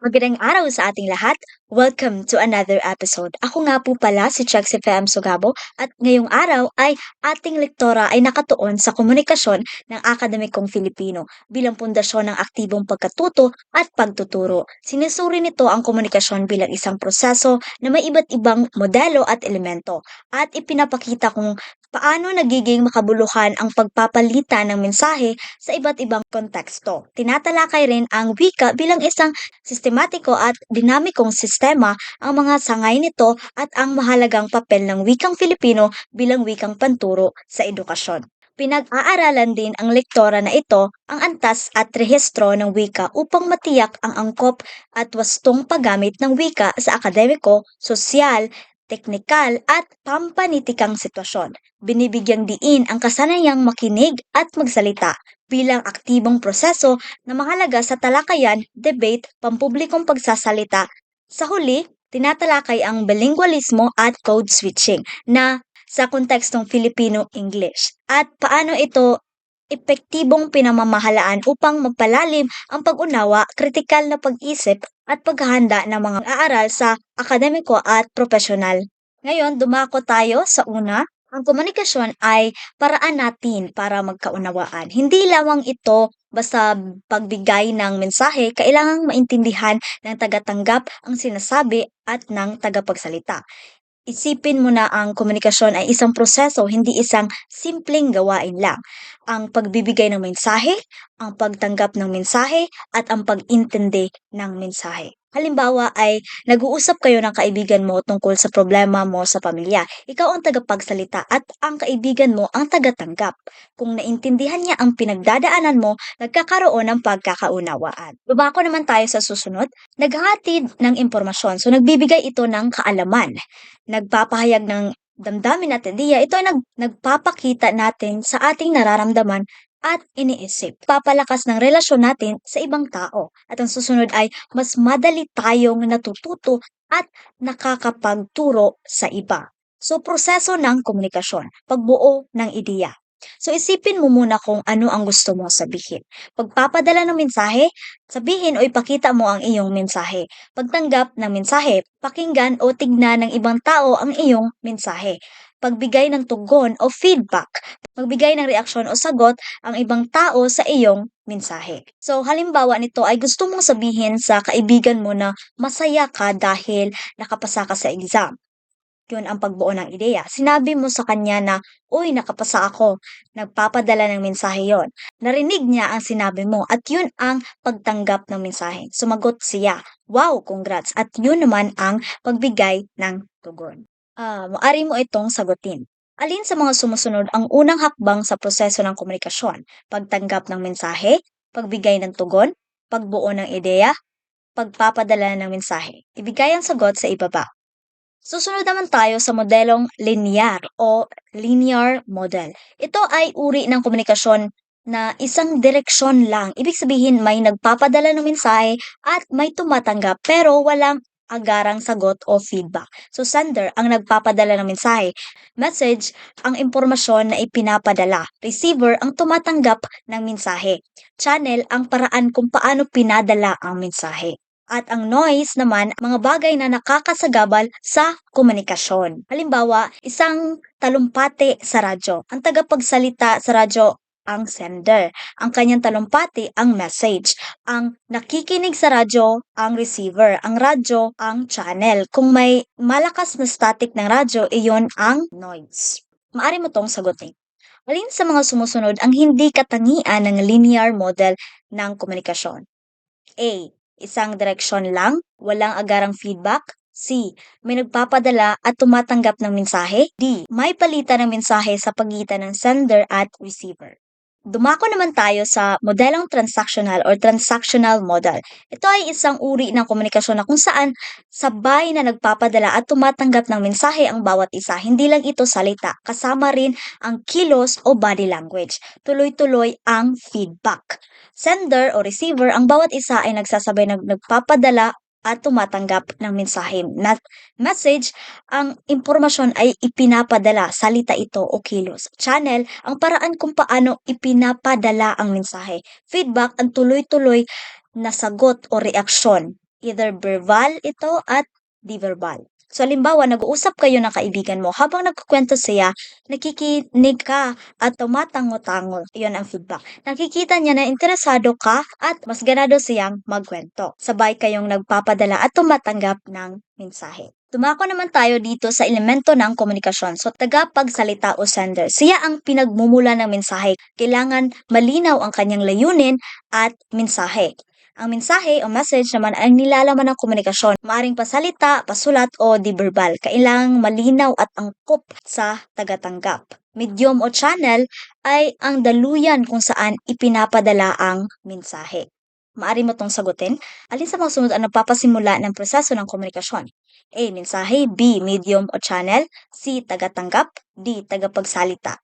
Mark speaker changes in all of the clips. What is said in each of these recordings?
Speaker 1: Magandang araw sa ating lahat. Welcome to another episode. Ako nga po pala si Chex FM Sugabo at ngayong araw ay ating lektora ay nakatuon sa komunikasyon ng akademikong Filipino bilang pundasyon ng aktibong pagkatuto at pagtuturo. Sinusuri nito ang komunikasyon bilang isang proseso na may iba't ibang modelo at elemento at ipinapakita kung paano nagiging makabuluhan ang pagpapalitan ng mensahe sa iba't ibang konteksto. Tinatalakay rin ang wika bilang isang sistematiko at dinamikong sistema ang mga sangay nito at ang mahalagang papel ng wikang Filipino bilang wikang panturo sa edukasyon. Pinag-aaralan din ang lektora na ito ang antas at rehistro ng wika upang matiyak ang angkop at wastong paggamit ng wika sa akademiko, sosyal, teknikal at pampanitikang sitwasyon. Binibigyang diin ang kasanayang makinig at magsalita bilang aktibong proseso na mahalaga sa talakayan, debate, pampublikong pagsasalita. Sa huli, tinatalakay ang bilingualismo at code switching na sa kontekstong Filipino-English at paano ito epektibong pinamamahalaan upang mapalalim ang pag-unawa, kritikal na pag-isip at paghahanda ng mga aaral sa akademiko at profesional. Ngayon, dumako tayo sa una. Ang komunikasyon ay paraan natin para magkaunawaan. Hindi lamang ito basta pagbigay ng mensahe, kailangang maintindihan ng tagatanggap ang sinasabi at ng tagapagsalita. Isipin mo na ang komunikasyon ay isang proseso, hindi isang simpleng gawain lang. Ang pagbibigay ng mensahe, ang pagtanggap ng mensahe, at ang pag-intindi ng mensahe. Halimbawa ay nag-uusap kayo ng kaibigan mo tungkol sa problema mo sa pamilya. Ikaw ang tagapagsalita at ang kaibigan mo ang tagatanggap. Kung naintindihan niya ang pinagdadaanan mo, nagkakaroon ng pagkakaunawaan. Babako naman tayo sa susunod. Naghahatid ng impormasyon. So nagbibigay ito ng kaalaman, nagpapahayag ng damdamin at ideya. Ito ay nagpapakita natin sa ating nararamdaman at iniisip. Papalakas ng relasyon natin sa ibang tao. At ang susunod ay mas madali tayong natututo at nakakapagturo sa iba. So, proseso ng komunikasyon, pagbuo ng ideya. So, isipin mo muna kung ano ang gusto mo sabihin. Pagpapadala ng mensahe, sabihin o ipakita mo ang iyong mensahe. Pagtanggap ng mensahe, pakinggan o tignan ng ibang tao ang iyong mensahe. Pagbigay ng tugon o feedback, magbigay ng reaksyon o sagot ang ibang tao sa iyong mensahe. So, halimbawa nito ay gusto mong sabihin sa kaibigan mo na masaya ka dahil nakapasa ka sa exam. Yun ang pagbuo ng ideya. Sinabi mo sa kanya na, uy, nakapasa ako. Nagpapadala ng mensahe yon. Narinig niya ang sinabi mo at yun ang pagtanggap ng mensahe. Sumagot siya, wow, congrats. At yun naman ang pagbigay ng tugon. Maari mo itong sagutin. Alin sa mga sumusunod ang unang hakbang sa proseso ng komunikasyon? Pagtanggap ng mensahe, pagbigay ng tugon, pagbuo ng ideya, pagpapadala ng mensahe. Ibigay ang sagot sa ibaba. Susunod naman tayo sa modelong linear o linear model. Ito ay uri ng komunikasyon na isang direksyon lang. Ibig sabihin may nagpapadala ng mensahe at may tumatanggap pero walang agarang sagot o feedback. So sender ang nagpapadala ng mensahe. Message ang impormasyon na ipinapadala. Receiver ang tumatanggap ng mensahe. Channel ang paraan kung paano pinadala ang mensahe. At ang noise naman, mga bagay na nakakasagabal sa komunikasyon. Halimbawa, isang talumpati sa radyo. Ang tagapagsalita sa radyo ang sender. Ang kanyang talumpati ang message. Ang nakikinig sa radyo ang receiver. Ang radyo ang channel. Kung may malakas na static ng radyo, iyon ang noise. Maari mo tong sagutin. Alin sa mga sumusunod ang hindi katangian ng linear model ng komunikasyon? A. Isang direksyon lang, walang agarang feedback. C. May nagpapadala at tumatanggap ng mensahe. D. May palitan ng mensahe sa pagitan ng sender at receiver. Dumako naman tayo sa modelong transactional or transactional model. Ito ay isang uri ng komunikasyon na kung saan sabay na nagpapadala at tumatanggap ng mensahe ang bawat isa. Hindi lang ito salita, kasama rin ang kilos o body language. Tuloy-tuloy ang feedback. Sender o receiver, ang bawat isa ay nagsasabay nagpapadala at tumatanggap ng mensahe. Message, ang impormasyon ay ipinapadala, salita ito o kilos. Channel, ang paraan kung paano ipinapadala ang mensahe. Feedback, ang tuloy-tuloy na sagot o reaksyon. Either verbal ito at di-verbal. So halimbawa, nag-uusap kayo ng kaibigan mo, habang nagkukuwento siya, nakikinig ka at tumatango-tango. Iyon ang feedback. Nakikita niya na interesado ka at mas ganado siyang magkwento. Sabay kayong nagpapadala at tumatanggap ng mensahe. Dumako naman tayo dito sa elemento ng komunikasyon. So tagapagsalita o sender, siya ang pinagmumula ng mensahe. Kailangan malinaw ang kanyang layunin at mensahe. Ang mensahe o message naman ay nilalaman ng komunikasyon. Maaring pasalita, pasulat o di-verbal. Kailangang malinaw at angkop sa tagatanggap. Medium o channel ay ang daluyan kung saan ipinapadala ang mensahe. Maari mo itong sagutin. Alin sa mga sunod ang nagpapasimula ng proseso ng komunikasyon? A. Mensahe. B. Medium o channel. C. Tagatanggap. D. Tagapagsalita.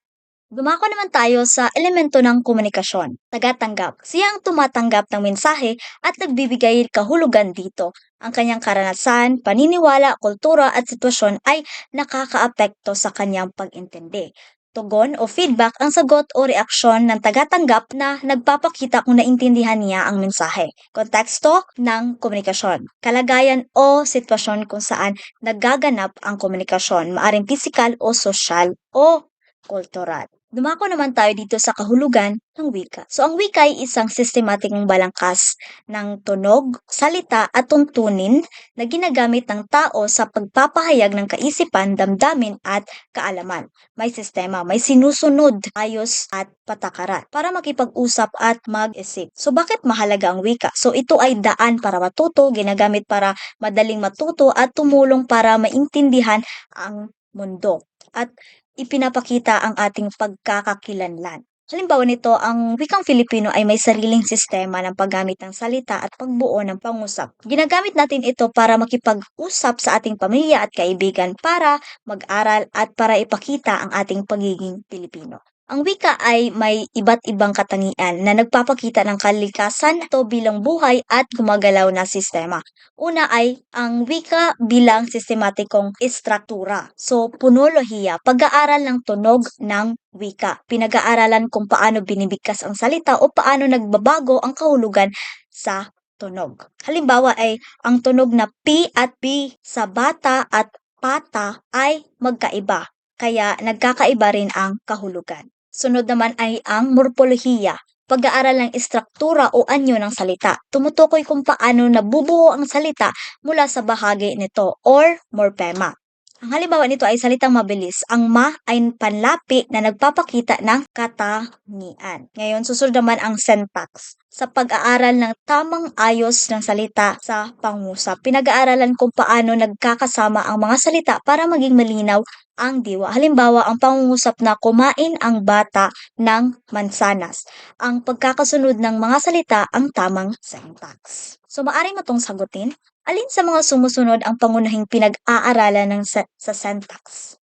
Speaker 1: Dumako naman tayo sa elemento ng komunikasyon, tagatanggap. Siya ang tumatanggap ng mensahe at nagbibigay kahulugan dito. Ang kanyang karanasan, paniniwala, kultura at sitwasyon ay nakakaapekto sa kanyang pag-intindi. Tugon o feedback ang sagot o reaksyon ng tagatanggap na nagpapakita kung naintindihan niya ang mensahe. Konteksto ng komunikasyon, kalagayan o sitwasyon kung saan nagaganap ang komunikasyon, maaring pisikal o sosyal o kultural. Dumako naman tayo dito sa kahulugan ng wika. So ang wika ay isang sistematikong balangkas ng tunog, salita at tuntunin na ginagamit ng tao sa pagpapahayag ng kaisipan, damdamin at kaalaman. May sistema, may sinusunod, ayos at patakaran para makipag-usap at mag-isip. So bakit mahalaga ang wika? So ito ay daan para matuto, ginagamit para madaling matuto at tumulong para maintindihan ang mundo. At ipinapakita ang ating pagkakakilanlan. Halimbawa nito, ang wikang Filipino ay may sariling sistema ng paggamit ng salita at pagbuo ng pangusap. Ginagamit natin ito para makipag-usap sa ating pamilya at kaibigan, para mag-aral at para ipakita ang ating pagiging Pilipino. Ang wika ay may iba't ibang katangian na nagpapakita ng kalikasan ito bilang buhay at gumagalaw na sistema. Una ay ang wika bilang sistematikong istruktura. So, punolohiya, pag-aaral ng tunog ng wika. Pinag-aaralan kung paano binibigkas ang salita o paano nagbabago ang kahulugan sa tunog. Halimbawa ay ang tunog na P at B sa bata at pata ay magkaiba, kaya nagkakaiba rin ang kahulugan. Sunod naman ay ang morpolohiya, pag-aaral ng istruktura o anyo ng salita. Tumutukoy kung paano nabubuo ang salita mula sa bahagi nito or morphema. Ang halimbawa nito ay salitang mabilis. Ang ma ay panlapi na nagpapakita ng katangian. Ngayon, susunod naman ang syntax. Sa pag-aaral ng tamang ayos ng salita sa pangusap, pinag-aaralan kung paano nagkakasama ang mga salita para maging malinaw ang diwa. Halimbawa, ang pangungusap na kumain ang bata ng mansanas. Ang pagkakasunod ng mga salita ang tamang syntax. So, maaari mo itong sagutin. Alin sa mga sumusunod ang pangunahing pinag-aaralan sa syntax?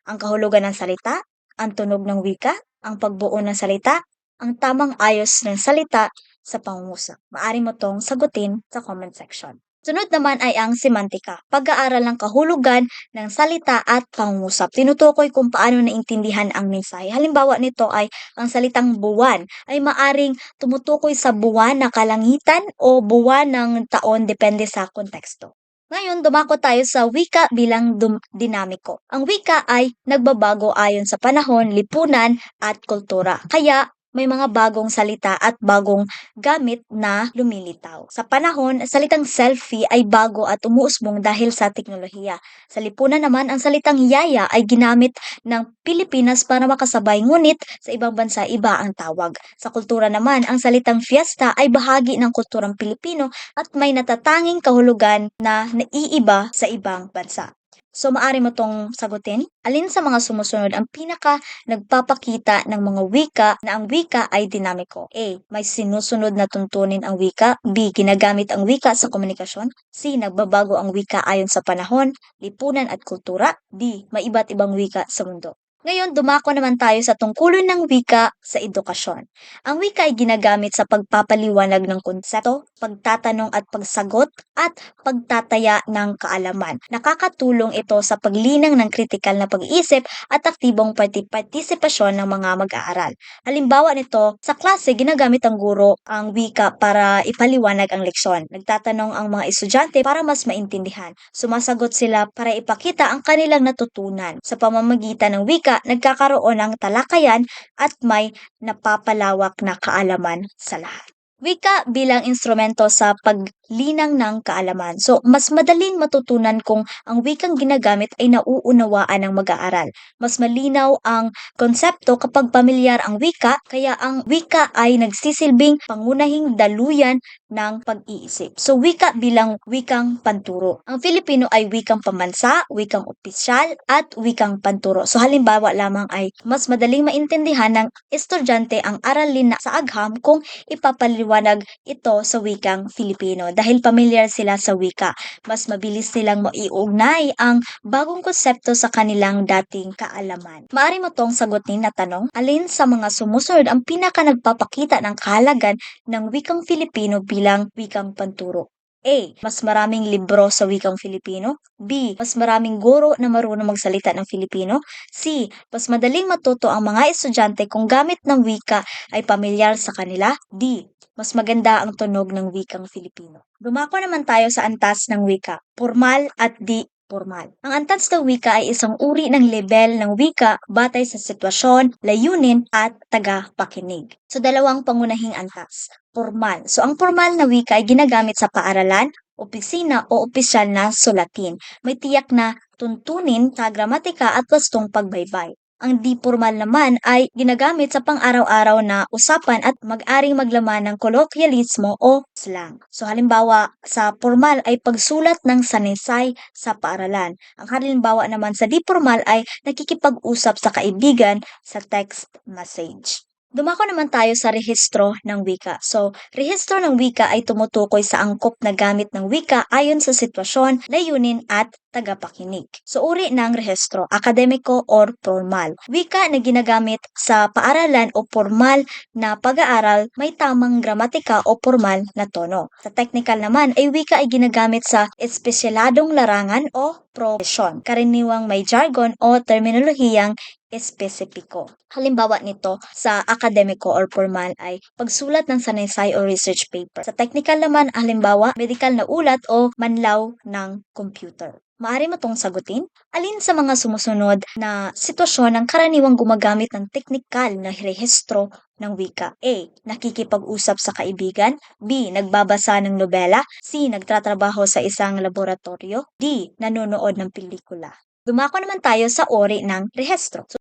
Speaker 1: Ang kahulugan ng salita, ang tunog ng wika, ang pagbuo ng salita, ang tamang ayos ng salita sa pangungusap. Maaari mo itong sagutin sa comment section. Sunod naman ay ang semantika, pag-aaral ng kahulugan ng salita at pangungusap. Tinutukoy kung paano naintindihan ang mensahe. Halimbawa nito ay ang salitang buwan ay maaring tumutukoy sa buwan na kalangitan o buwan ng taon, depende sa konteksto. Ngayon, dumako tayo sa wika bilang dinamiko. Ang wika ay nagbabago ayon sa panahon, lipunan at kultura. Kaya may mga bagong salita at bagong gamit na lumilitaw. Sa panahon, salitang selfie ay bago at umuusbong dahil sa teknolohiya. Sa lipunan naman, ang salitang yaya ay ginamit ng Pilipinas para makasabay, ngunit sa ibang bansa iba ang tawag. Sa kultura naman, ang salitang fiesta ay bahagi ng kulturang Pilipino at may natatanging kahulugan na naiiba sa ibang bansa. So, maaari mo tong sagutin. Alin sa mga sumusunod ang pinaka nagpapakita ng mga wika na ang wika ay dinamiko? A. May sinusunod na tuntunin ang wika. B. Ginagamit ang wika sa komunikasyon. C. Nagbabago ang wika ayon sa panahon, lipunan at kultura. D. May iba't ibang wika sa mundo. Ngayon, dumako naman tayo sa tungkulin ng wika sa edukasyon. Ang wika ay ginagamit sa pagpapaliwanag ng konsepto, pagtatanong at pagsagot, at pagtataya ng kaalaman. Nakakatulong ito sa paglinang ng kritikal na pag-iisip at aktibong partisipasyon ng mga mag-aaral. Halimbawa nito, sa klase, ginagamit ang guro ang wika para ipaliwanag ang leksyon. Nagtatanong ang mga estudyante para mas maintindihan. Sumasagot sila para ipakita ang kanilang natutunan. Sa pamamagitan ng wika, nagkakaroon ng talakayan at may napapalawak na kaalaman sa lahat. Wika bilang instrumento sa paglinang ng kaalaman. So, mas madaling matutunan kung ang wikang ginagamit ay nauunawaan ng mag-aaral. Mas malinaw ang konsepto kapag pamilyar ang wika, kaya ang wika ay nagsisilbing pangunahing daluyan ng pag-iisip. So, wika bilang wikang panturo. Ang Filipino ay wikang pambansa, wikang opisyal, at wikang panturo. So, halimbawa lamang ay mas madaling maintindihan ng estudyante ang aralin sa agham kung ipapaliwanag ito sa wikang Filipino. Dahil pamilyar sila sa wika, mas mabilis nilang maiugnay ang bagong konsepto sa kanilang dating kaalaman. Maaari mo tong sagutin na tanong, alin sa mga sumusunod ang pinaka nagpapakita ng kahalagan ng wikang Filipino bilang wikang panturo? A. Mas maraming libro sa wikang Filipino. B. Mas maraming guro na marunong magsalita ng Filipino. C. Mas madaling matuto ang mga estudyante kung gamit ng wika ay pamilyar sa kanila. D. Mas maganda ang tunog ng wikang Filipino. Dumako naman tayo sa antas ng wika, formal at di formal. Ang antas ng wika ay isang uri ng lebel ng wika batay sa sitwasyon, layunin at tagapakinig. So dalawang pangunahing antas. Formal. So ang formal na wika ay ginagamit sa paaralan, opisina o opisyal na sulatin. May tiyak na tuntunin sa gramatika at wastong pagbaybay. Ang di formal naman ay ginagamit sa pang-araw-araw na usapan at mag-aring maglaman ng kolokyalismo o slang. So halimbawa sa formal ay pagsulat ng sanaysay sa paaralan. Ang halimbawa naman sa di formal ay nakikipag-usap sa kaibigan sa text message. Dumako naman tayo sa rehistro ng wika. So, rehistro ng wika ay tumutukoy sa angkop na gamit ng wika ayon sa sitwasyon, layunin at tagapakinig. So, uri ng rehistro, akademiko or formal. Wika na ginagamit sa paaralan o formal na pag-aaral may tamang gramatika o formal na tono. Sa technical naman ay wika ay ginagamit sa espesyaladong larangan o profesyon. Karaniwang may jargon o terminolohiyang espesipiko. Halimbawa nito sa akademiko or formal ay pagsulat ng sanaysay o research paper. Sa technical naman, halimbawa, medical na ulat o manlaw ng computer. Maaari mo tong sagutin? Alin sa mga sumusunod na sitwasyon ang karaniwang gumagamit ng teknikal na rehistro ng wika? A. Nakikipag-usap sa kaibigan. B. Nagbabasa ng nobela. C. Nagtatrabaho sa isang laboratorio. D. Nanonood ng pelikula. Dumako naman tayo sa uri ng rehistro.